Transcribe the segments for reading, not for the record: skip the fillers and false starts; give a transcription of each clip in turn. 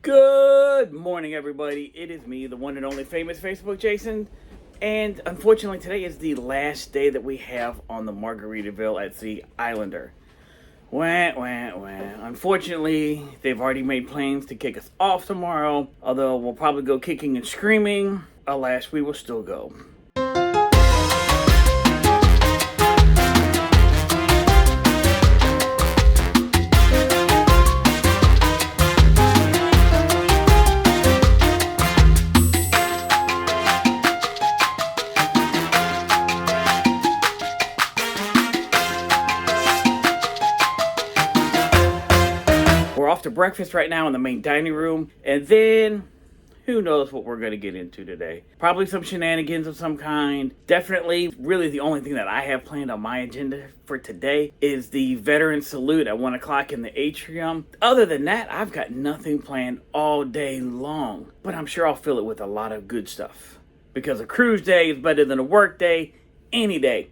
Good morning, everybody. It is me, the one and only famous Facebook Jason. And unfortunately, today is the last day that we have on the Margaritaville at Sea Islander. Wah, wah, wah. Unfortunately, they've already made plans to kick us off tomorrow. Although we'll probably go kicking and screaming. Alas, we will still go. We're off to breakfast right now in the main dining room, and then who knows what we're going to get into today. Probably some shenanigans of some kind. Definitely, really the only thing that I have planned on my agenda for today is the veteran salute at 1 o'clock in the atrium. Other than that, I've got nothing planned all day long, but I'm sure I'll fill it with a lot of good stuff, because a cruise day is better than a work day any day.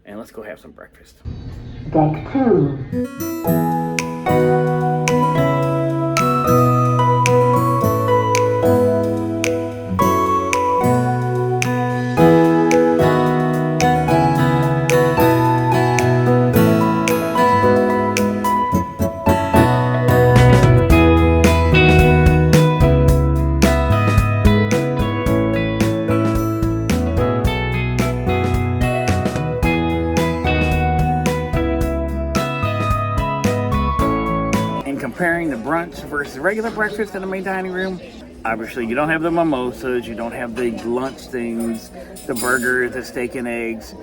And let's go have some breakfast. Deck 2. Comparing the brunch versus regular breakfast in the main dining room, obviously you don't have the mimosas, you don't have the lunch things, the burgers, the steak and eggs.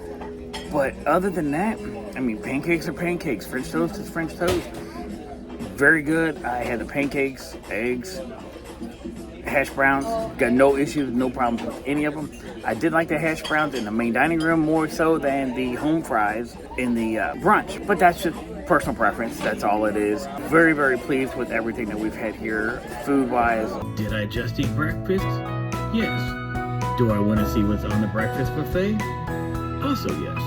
But other than that, I mean, pancakes are pancakes, French toast is French toast. Very good. I had the pancakes, eggs, hash browns. Got no issues, no problems with any of them. I did like the hash browns in the main dining room more so than the home fries in the brunch, but that's just personal preference. That's all it is. Very, very pleased with everything that we've had here, food-wise. Did I just eat breakfast? Yes. Do I want to see what's on the breakfast buffet? Also yes.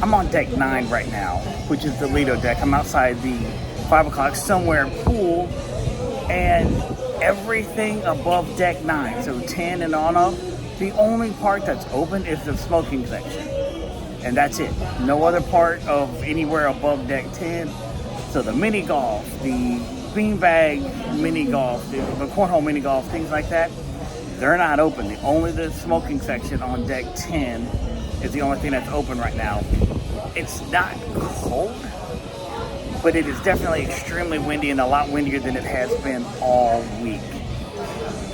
I'm on deck 9 right now, which is the Lido deck. I'm outside the 5 o'clock somewhere pool, and everything above deck 9, so 10 and on up, the only part that's open is the smoking section. And that's it. No other part of anywhere above deck 10. So the mini golf, the beanbag mini golf, the cornhole mini golf, things like that, they're not open. Only the smoking section on deck 10 is the only thing that's open right now. It's not cold, but it is definitely extremely windy and a lot windier than it has been all week.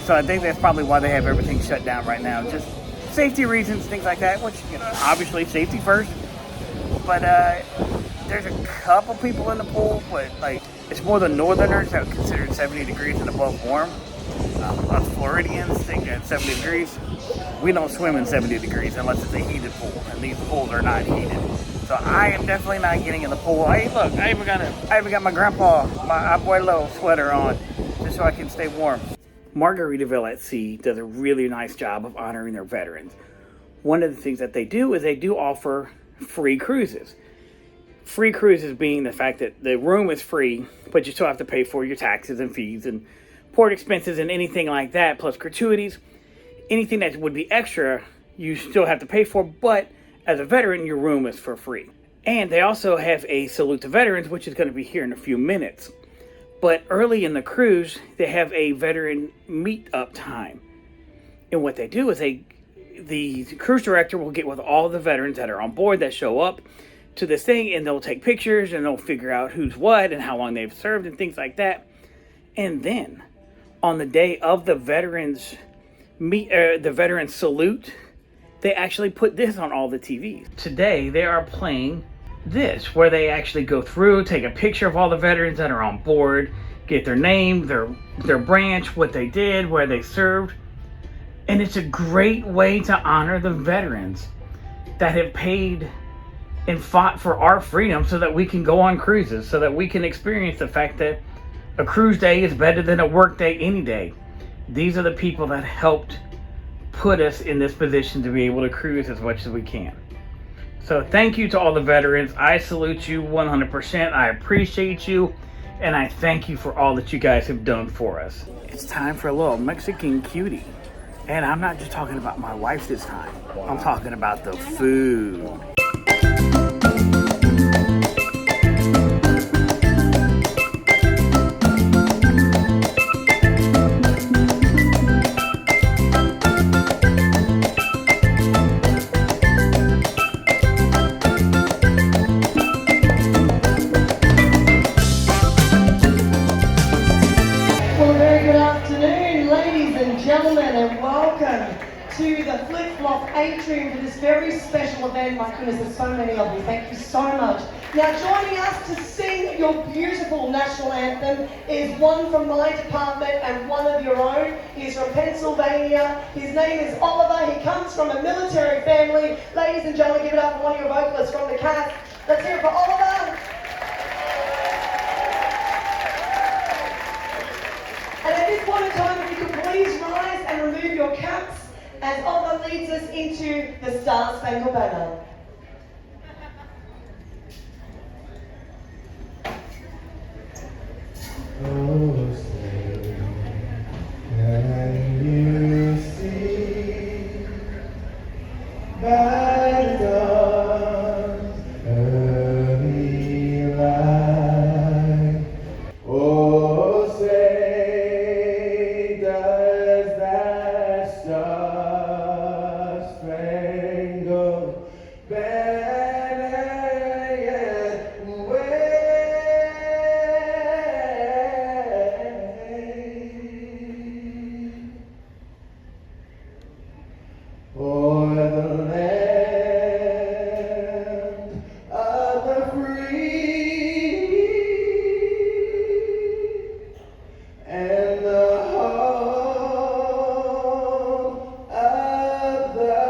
So I think that's probably why they have everything shut down right now. Just safety reasons, things like that, which, you know, obviously safety first. But there's a couple people in the pool, but like it's more the northerners that are considered 70 degrees and above warm. Us Floridians think that 70 degrees. We don't swim in 70 degrees unless it's a heated pool, and these pools are not heated. So I am definitely not getting in the pool. Hey, look, I even got my grandpa, my abuelo sweater on, just so I can stay warm. Margaritaville at Sea does a really nice job of honoring their veterans. One of the things that they do is they do offer free cruises. Free cruises being the fact that the room is free, but you still have to pay for your taxes and fees and port expenses and anything like that, plus gratuities. Anything that would be extra, you still have to pay for, but as a veteran, your room is for free. And they also have a salute to veterans, which is going to be here in a few minutes. But early in the cruise, they have a veteran meet-up time. And what they do is the cruise director will get with all the veterans that are on board that show up to this thing, and they'll take pictures, and they'll figure out who's what and how long they've served and things like that. And then, on the day of the veterans the veteran salute, they actually put this on all the TVs. Today, they are playing this, where they actually go through, take a picture of all the veterans that are on board, get their name, their branch, what they did, where they served. And it's a great way to honor the veterans that have paid and fought for our freedom so that we can go on cruises, so that we can experience the fact that A cruise day is better than a work day any day. These are the people that helped put us in this position to be able to cruise as much as we can. So thank you to all the veterans. I salute you 100%. I appreciate you. And I thank you for all that you guys have done for us. It's time for a little Mexican cutie. And I'm not just talking about my wife this time. I'm talking about the food. To the flip-flop atrium for this very special event. My goodness, there's so many of you. Thank you so much. Now, joining us to sing your beautiful national anthem is one from my department and one of your own. He's from Pennsylvania. His name is Oliver. He comes from a military family. Ladies and gentlemen, give it up for one of your vocalists from the cast. Let's hear it for Oliver. And at this point in time, if you could please rise and remove your caps as Oliver leads us into the Star Spangled Banner. Oh, say, can you see by the dawn's early light? Oh, say, does that star-spangled banner yet wave? O'er the land of the free and the home of the brave.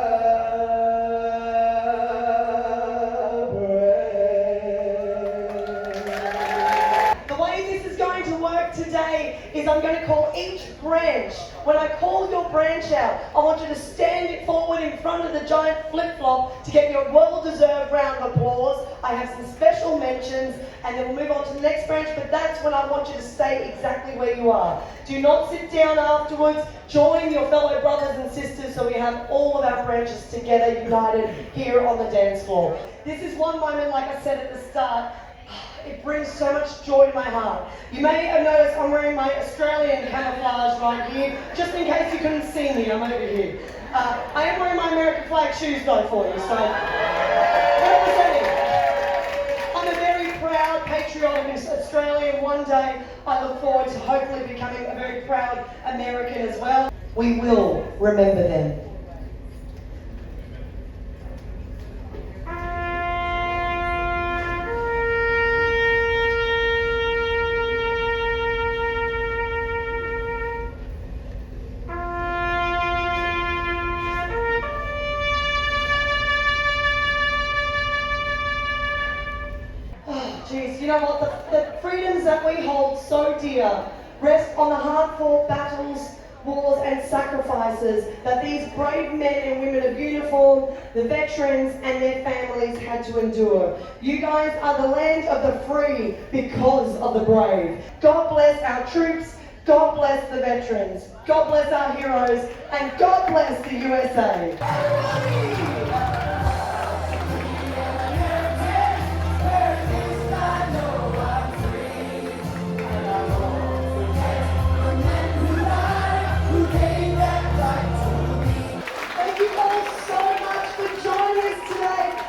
The way this is going to work today is I'm going to call each branch. When I call your branch out, I want you to stand it forward in front of the giant flip-flop to get your well-deserved round of applause. I have some special mentions, and then we'll move on to the next branch, but that's when I want you to stay exactly where you are. Do not sit down afterwards. Join your fellow brothers and sisters so we have all of our branches together, united here on the dance floor. This is one moment, like I said at the start, it brings so much joy to my heart. You may have noticed I'm wearing my Australian camouflage right here, just in case you couldn't see me, I'm over here. I am wearing my American flag shoes though for you, so representing. I'm a very proud, patriotic Australian. One day I look forward to hopefully becoming a very proud American as well. We will remember them. You know what, the freedoms that we hold so dear rest on the hard-fought battles, wars and sacrifices that these brave men and women of uniform, the veterans and their families had to endure. You guys are the land of the free because of the brave. God bless our troops, God bless the veterans, God bless our heroes, and God bless the USA.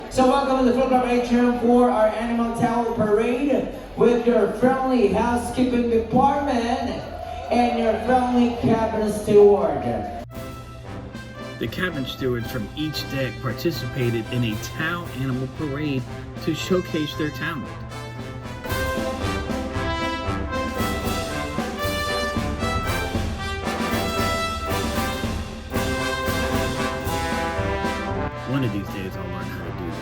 So welcome to the flip-flop atrium for our Animal Towel Parade with your friendly housekeeping department and your friendly cabin steward. The cabin stewards from each deck participated in a towel animal parade to showcase their talent. One of these days I'll learn how to do this.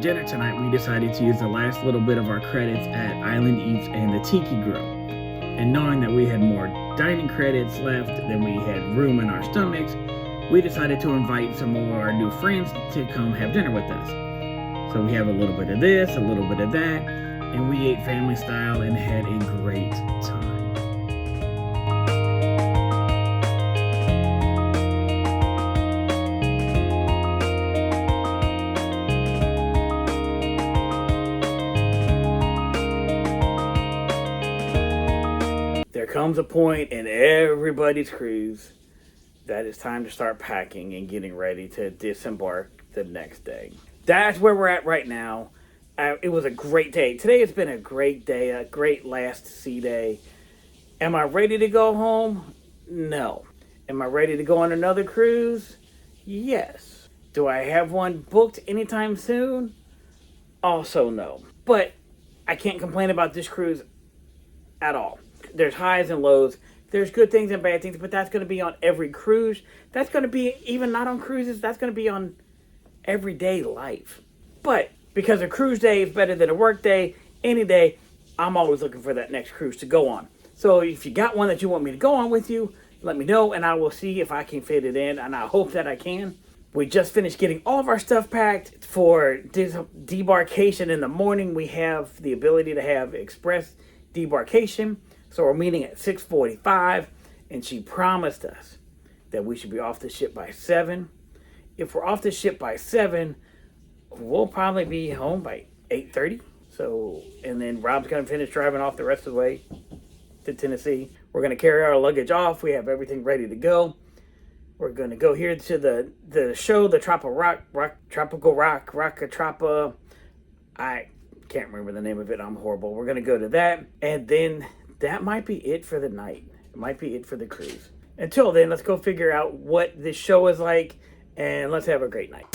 dinner tonight, we decided to use the last little bit of our credits at Island Eats and the Tiki Grill. And knowing that we had more dining credits left than we had room in our stomachs, we decided to invite some of our new friends to come have dinner with us. So we have a little bit of this, a little bit of that, and we ate family style and had a great time. There comes a point in everybody's cruise that it's time to start packing and getting ready to disembark the next day. That's where we're at right now. It was a great day. Today has been a great day, a great last sea day. Am I ready to go home? No. Am I ready to go on another cruise? Yes. Do I have one booked anytime soon? Also no. But I can't complain about this cruise at all. There's highs and lows. There's good things and bad things, but that's going to be on every cruise. That's going to be, even not on cruises, that's going to be on everyday life. But because a cruise day is better than a work day, any day, I'm always looking for that next cruise to go on. So if you got one that you want me to go on with you, let me know, and I will see if I can fit it in, and I hope that I can. We just finished getting all of our stuff packed for debarkation in the morning. We have the ability to have express debarkation. So we're meeting at 6:45, and she promised us that we should be off the ship by 7. If we're off the ship by 7, we'll probably be home by 8:30. So, and then Rob's going to finish driving off the rest of the way to Tennessee. We're going to carry our luggage off. We have everything ready to go. We're going to go here to the show, the Tropical Rock. I can't remember the name of it. I'm horrible. We're going to go to that, and then that might be it for the night. It might be it for the cruise. Until then, let's go figure out what this show is like, and let's have a great night.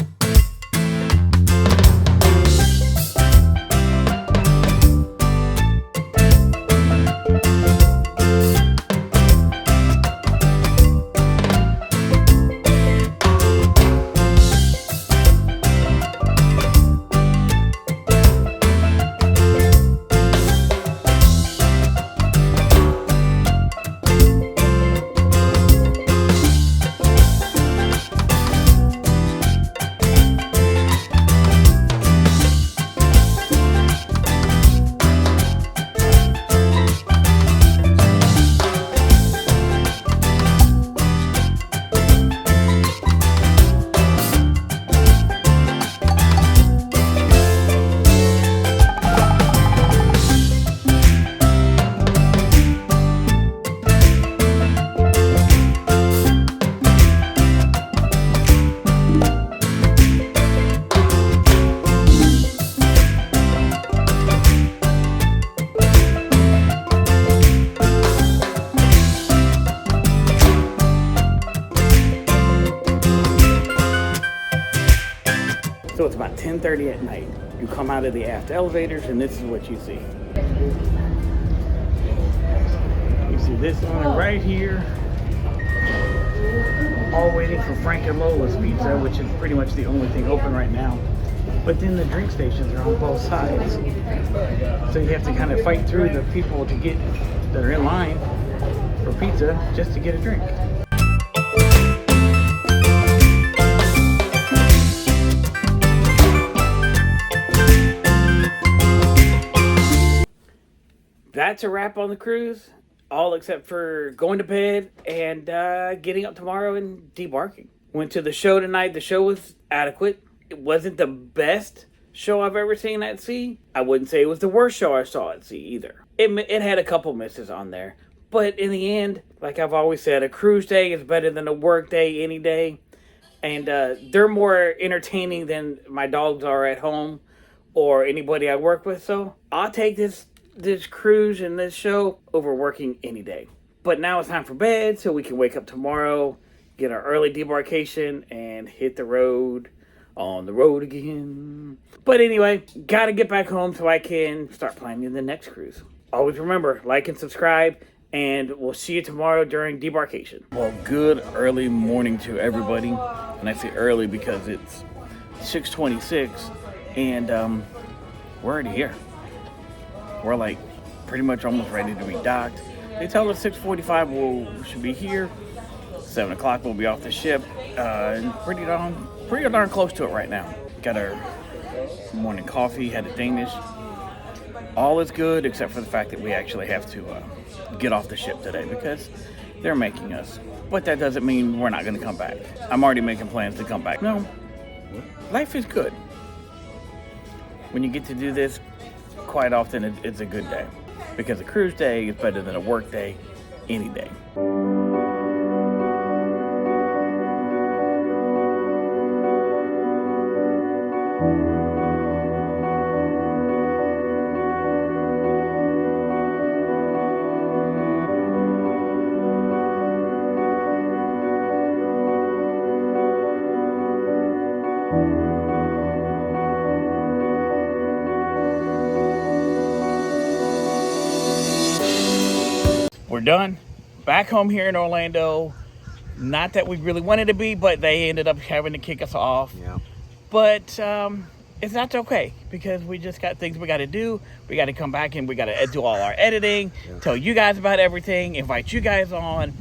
So it's about 10:30 at night. You come out of the aft elevators, and this is what you see. You see this one right here. All waiting for Frank and Lola's pizza, which is pretty much the only thing open right now. But then the drink stations are on both sides. So you have to kind of fight through the people to get that are in line for pizza just to get a drink. That's a wrap on the cruise, all except for going to bed and getting up tomorrow and debarking. Went to the show tonight. The show was adequate. It wasn't the best show I've ever seen at sea. I wouldn't say it was the worst show I saw at sea either. It had a couple misses on there. But in the end, like I've always said, a cruise day is better than a work day any day. And they're more entertaining than my dogs are at home or anybody I work with. So I'll take this cruise and this show over working any day. But now it's time for bed so we can wake up tomorrow, get our early debarkation, and hit the road, on the road again. But anyway, gotta get back home so I can start planning the next cruise. Always remember, like and subscribe, and we'll see you tomorrow during debarkation. Well, good early morning to everybody. And I say early because it's 6:26, And we're already here. We're like pretty much almost ready to be docked. They tell us 6:45 we should be here. 7 o'clock we'll be off the ship. And pretty darn close to it right now. Got our morning coffee, had a Danish. All is good except for the fact that we actually have to get off the ship today because they're making us. But that doesn't mean we're not going to come back. I'm already making plans to come back. No, life is good. When you get to do this, quite often it's a good day. Because a cruise day is better than a work day any day. We're done. Back home here in Orlando. Not that we really wanted to be, but they ended up having to kick us off. Yeah. But it's not okay because we just got things we got to do. We got to come back and we got to do all our editing, tell you guys about everything, invite you guys on,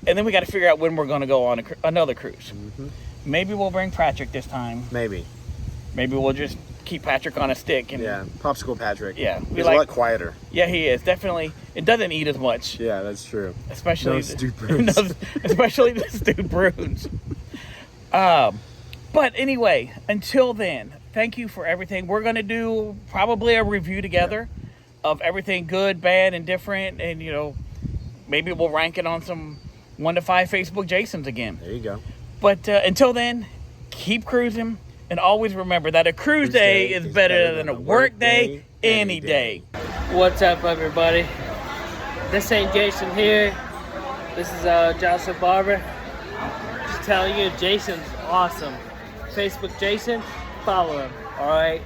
and then we got to figure out when we're going to go on another cruise. Mm-hmm. Maybe we'll bring Patrick this time. Maybe We'll just keep Patrick on a stick. And yeah, popsicle Patrick. Yeah, he's a lot quieter. Yeah, he is definitely. It doesn't eat as much. Yeah, that's true. Especially no stewed prunes. Especially the stewed prunes. But anyway, until then, thank you for everything. We're gonna do probably a review together of everything good, bad, and different, and maybe we'll rank it on some 1 to 5 Facebook Jasons again. There you go. But until then, keep cruising. And always remember that a cruise day is better than a work day any day. What's up, everybody? This ain't Jason here. This is Joseph Barber. Just telling you, Jason's awesome. Facebook Jason, follow him, alright?